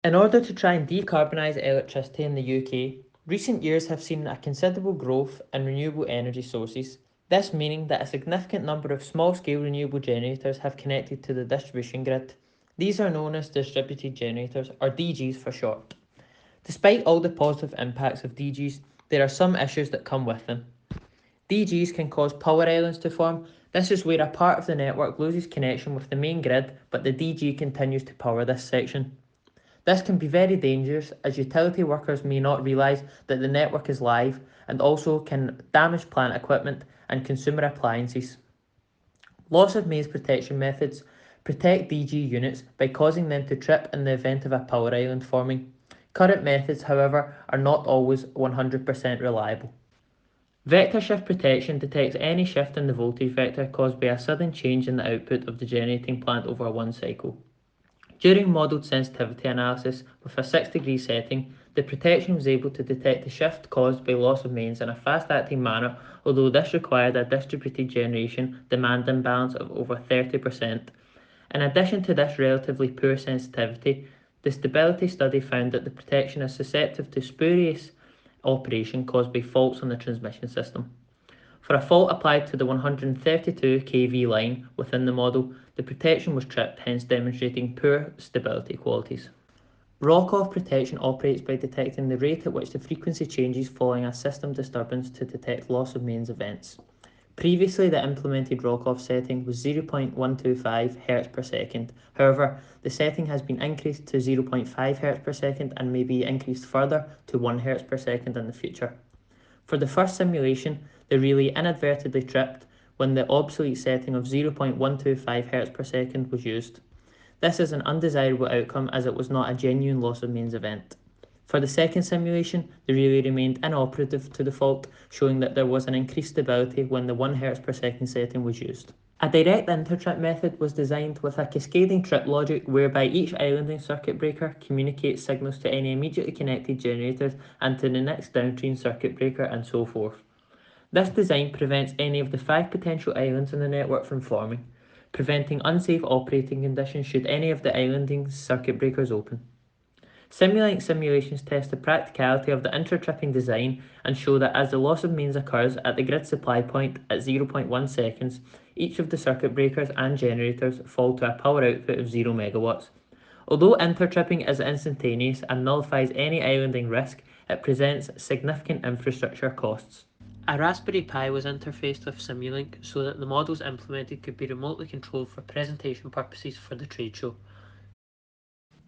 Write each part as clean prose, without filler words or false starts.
In order to try and decarbonise electricity in the UK, recent years have seen a considerable growth in renewable energy sources, this meaning that a significant number of small-scale renewable generators have connected to the distribution grid. These are known as distributed generators, or DGs for short. Despite all the positive impacts of DGs, there are some issues that come with them. DGs can cause power islands to form. This is where a part of the network loses connection with the main grid, but the DG continues to power this section. This can be very dangerous as utility workers may not realise that the network is live and also can damage plant equipment and consumer appliances. Loss of mains protection methods protect DG units by causing them to trip in the event of a power island forming. Current methods, however, are not always 100% reliable. Vector shift protection detects any shift in the voltage vector caused by a sudden change in the output of the generating plant over one cycle. During modelled sensitivity analysis with a 6-degree setting, the protection was able to detect the shift caused by loss of mains in a fast-acting manner, although this required a distributed generation demand imbalance of over 30%. In addition to this relatively poor sensitivity, the stability study found that the protection is susceptible to spurious operation caused by faults on the transmission system. For a fault applied to the 132 kV line within the model, the protection was tripped, hence demonstrating poor stability qualities. Rock-off protection operates by detecting the rate at which the frequency changes following a system disturbance to detect loss of mains events. Previously, the implemented rock-off setting was 0.125 Hz per second. However, the setting has been increased to 0.5 Hz per second and may be increased further to 1 Hz per second in the future. For the first simulation, the relay inadvertently tripped when the obsolete setting of 0.125 Hz per second was used. This is an undesirable outcome as it was not a genuine loss of mains event. For the second simulation, the relay remained inoperative to the fault, showing that there was an increased stability when the 1 Hz per second setting was used. A direct intertrip method was designed with a cascading trip logic whereby each islanding circuit breaker communicates signals to any immediately connected generators and to the next downstream circuit breaker and so forth. This design prevents any of the 5 potential islands in the network from forming, preventing unsafe operating conditions should any of the islanding circuit breakers open. Simulink simulations test the practicality of the intertripping design and show that as the loss of mains occurs at the grid supply point at 0.1 seconds, each of the circuit breakers and generators fall to a power output of 0 megawatts. Although intertripping is instantaneous and nullifies any islanding risk, it presents significant infrastructure costs. A Raspberry Pi was interfaced with Simulink so that the models implemented could be remotely controlled for presentation purposes for the trade show.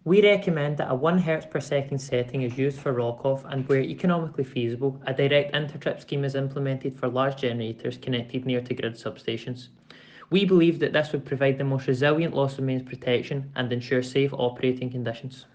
We recommend that a 1 Hz per second setting is used for rock-off and where economically feasible, a direct intertrip scheme is implemented for large generators connected near to grid substations. We believe that this would provide the most resilient loss of mains protection and ensure safe operating conditions.